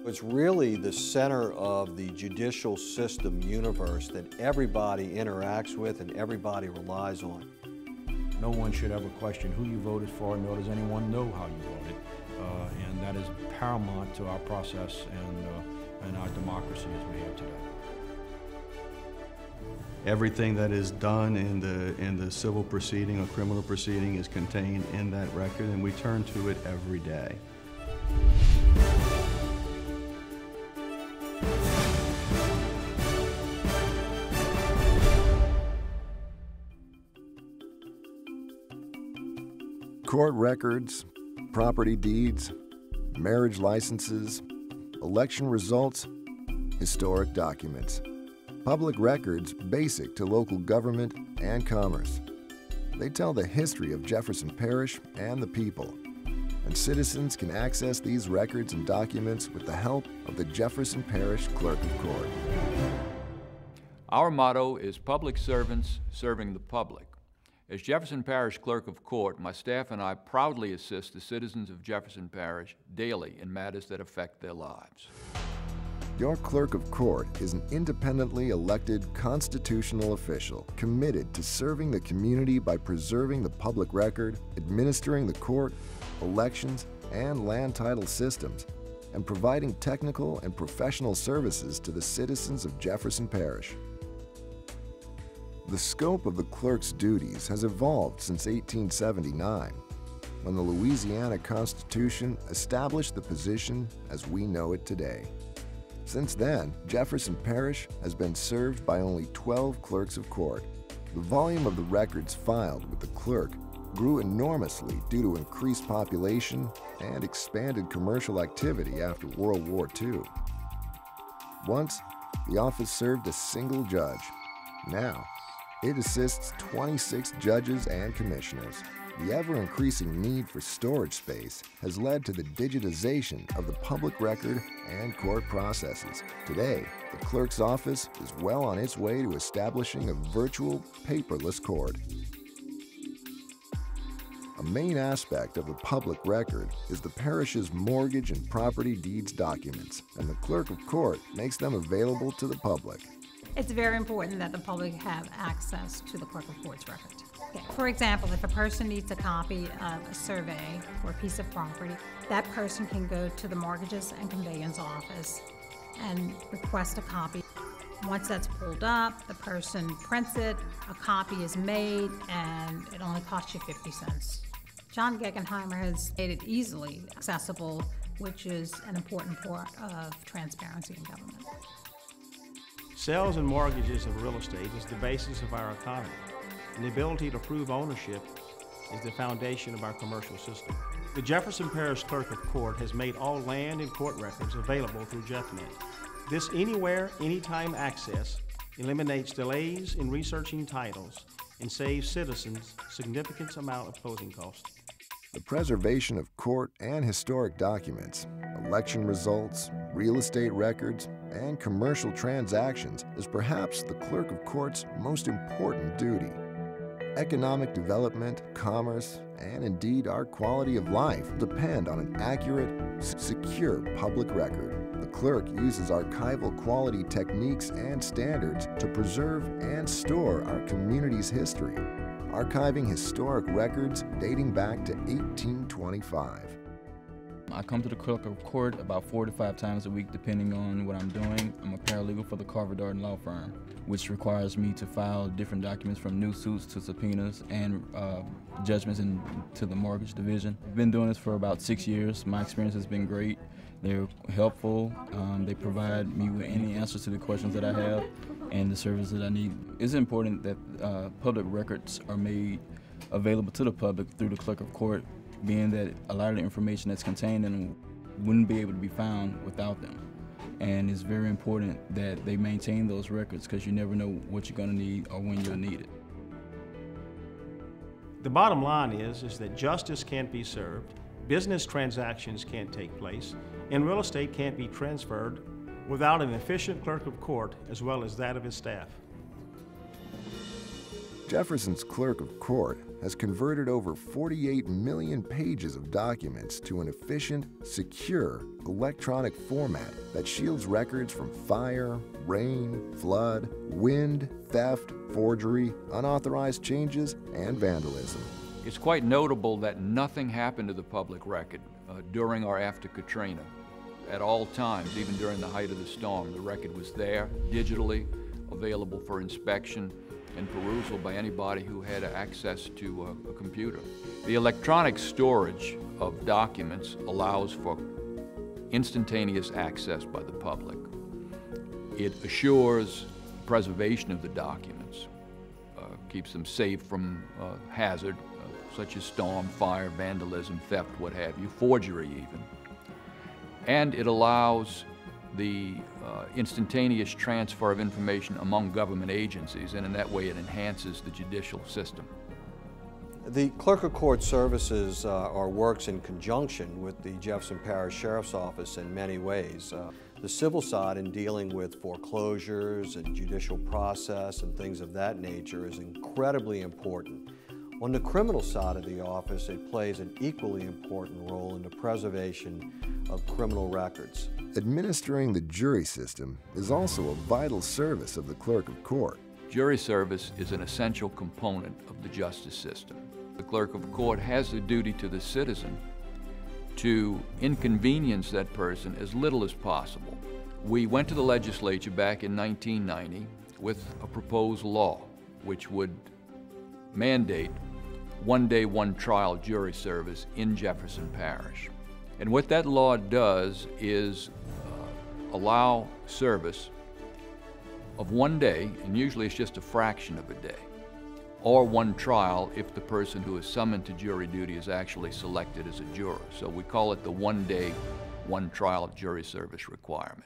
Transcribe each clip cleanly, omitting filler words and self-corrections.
It's really the center of the judicial system universe that everybody interacts with and everybody relies on. No one should ever question who you voted for, nor does anyone know how you voted. And that is paramount to our process and our democracy as we have today. Everything that is done in the civil proceeding or criminal proceeding is contained in that record, and we turn to it every day. Court records, property deeds, marriage licenses, election results, historic documents. Public records basic to local government and commerce. They tell the history of Jefferson Parish and the people, and citizens can access these records and documents with the help of the Jefferson Parish Clerk of Court. Our motto is public servants serving the public. As Jefferson Parish Clerk of Court, my staff and I proudly assist the citizens of Jefferson Parish daily in matters that affect their lives. Your Clerk of Court is an independently elected constitutional official committed to serving the community by preserving the public record, administering the court, elections, and land title systems, and providing technical and professional services to the citizens of Jefferson Parish. The scope of the clerk's duties has evolved since 1879, when the Louisiana Constitution established the position as we know it today. Since then, Jefferson Parish has been served by only 12 clerks of court. The volume of the records filed with the clerk grew enormously due to increased population and expanded commercial activity after World War II. Once, the office served a single judge. Now, it assists 26 judges and commissioners. The ever-increasing need for storage space has led to the digitization of the public record and court processes. Today, the clerk's office is well on its way to establishing a virtual, paperless court. A main aspect of the public record is the parish's mortgage and property deeds documents, and the Clerk of Court makes them available to the public. It's very important that the public have access to the Clerk of Court's record. Okay. For example, if a person needs a copy of a survey or a piece of property, that person can go to the Mortgages and Conveyance office and request a copy. Once that's pulled up, the person prints it, a copy is made, and it only costs you 50 cents. John Guggenheimer has made it easily accessible, which is an important part of transparency in government. Sales and mortgages of real estate is the basis of our economy, and the ability to prove ownership is the foundation of our commercial system. The Jefferson Parish Clerk of Court has made all land and court records available through JeffNet. This anywhere, anytime access eliminates delays in researching titles and saves citizens a significant amount of closing costs. The preservation of court and historic documents, election results, real estate records, and commercial transactions is perhaps the Clerk of Court's most important duty. Economic development, commerce, and indeed our quality of life depend on an accurate, secure public record. The clerk uses archival quality techniques and standards to preserve and store our community's history, archiving historic records dating back to 1825. I come to the Clerk of Court about 4 to 5 times a week, depending on what I'm doing. I'm a paralegal for the Carver Darden Law Firm, which requires me to file different documents from new suits to subpoenas and judgments to the mortgage division. I've been doing this for about 6 years. My experience has been great. They're helpful. They provide me with any answers to the questions that I have and the service that I need. It's important that public records are made available to the public through the Clerk of Court, being that a lot of the information that's contained in them wouldn't be able to be found without them. And it's very important that they maintain those records because you never know what you're going to need or when you'll need it. The bottom line is that justice can't be served, business transactions can't take place, and real estate can't be transferred without an efficient Clerk of Court as well as that of his staff. Jefferson's Clerk of Court has converted over 48 million pages of documents to an efficient, secure, electronic format that shields records from fire, rain, flood, wind, theft, forgery, unauthorized changes, and vandalism. It's quite notable that nothing happened to the public record during or after Katrina. At all times, even during the height of the storm, the record was there, digitally, available for inspection and perusal by anybody who had access to a computer. The electronic storage of documents allows for instantaneous access by the public. It assures preservation of the documents, keeps them safe from hazard, such as storm, fire, vandalism, theft, what have you, forgery even. And it allows the instantaneous transfer of information among government agencies, and in that way it enhances the judicial system. The Clerk of Court services or works in conjunction with the Jefferson Parish Sheriff's Office in many ways. The civil side in dealing with foreclosures and judicial process and things of that nature is incredibly important. On the criminal side of the office, it plays an equally important role in the preservation of criminal records. Administering the jury system is also a vital service of the Clerk of Court. Jury service is an essential component of the justice system. The Clerk of Court has the duty to the citizen to inconvenience that person as little as possible. We went to the legislature back in 1990 with a proposed law which would mandate one-day, one-trial jury service in Jefferson Parish. And what that law does is allow service of one day, and usually it's just a fraction of a day, or one trial if the person who is summoned to jury duty is actually selected as a juror. So we call it the one-day, one-trial jury service requirement.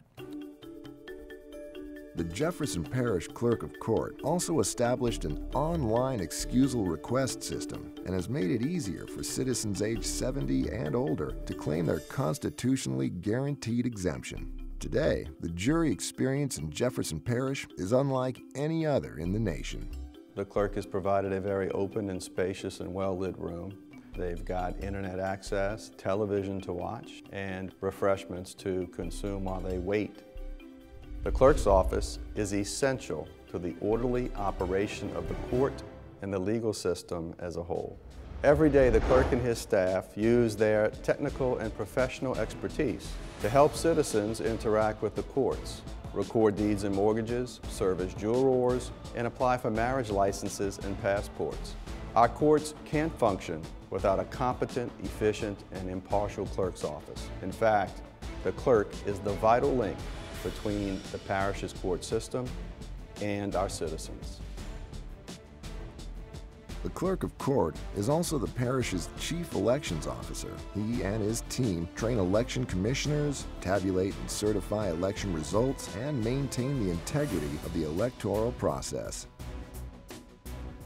The Jefferson Parish Clerk of Court also established an online excusal request system and has made it easier for citizens aged 70 and older to claim their constitutionally guaranteed exemption. Today, the jury experience in Jefferson Parish is unlike any other in the nation. The clerk has provided a very open and spacious and well-lit room. They've got internet access, television to watch, and refreshments to consume while they wait. The clerk's office is essential to the orderly operation of the court and the legal system as a whole. Every day, the clerk and his staff use their technical and professional expertise to help citizens interact with the courts, record deeds and mortgages, serve as jurors, and apply for marriage licenses and passports. Our courts can't function without a competent, efficient, and impartial clerk's office. In fact, the clerk is the vital link between the parish's court system and our citizens. The Clerk of Court is also the parish's chief elections officer. He and his team train election commissioners, tabulate and certify election results, and maintain the integrity of the electoral process.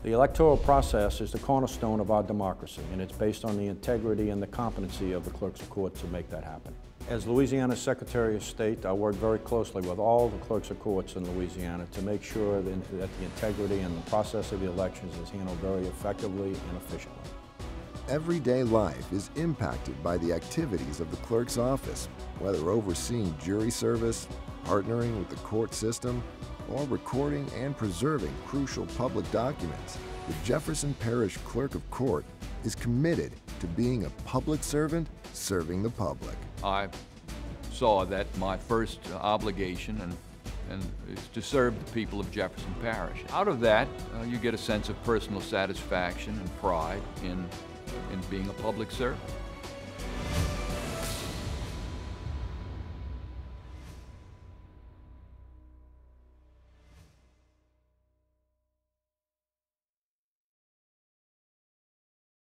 The electoral process is the cornerstone of our democracy, and it's based on the integrity and the competency of the clerks of court to make that happen. As Louisiana's Secretary of State, I work very closely with all the clerks of courts in Louisiana to make sure that the integrity and the process of the elections is handled very effectively and efficiently. Everyday life is impacted by the activities of the clerk's office, whether overseeing jury service, partnering with the court system, or recording and preserving crucial public documents. The Jefferson Parish Clerk of Court is committed to being a public servant serving the public. I saw that my first obligation is to serve the people of Jefferson Parish. Out of that, you get a sense of personal satisfaction and pride in being a public servant.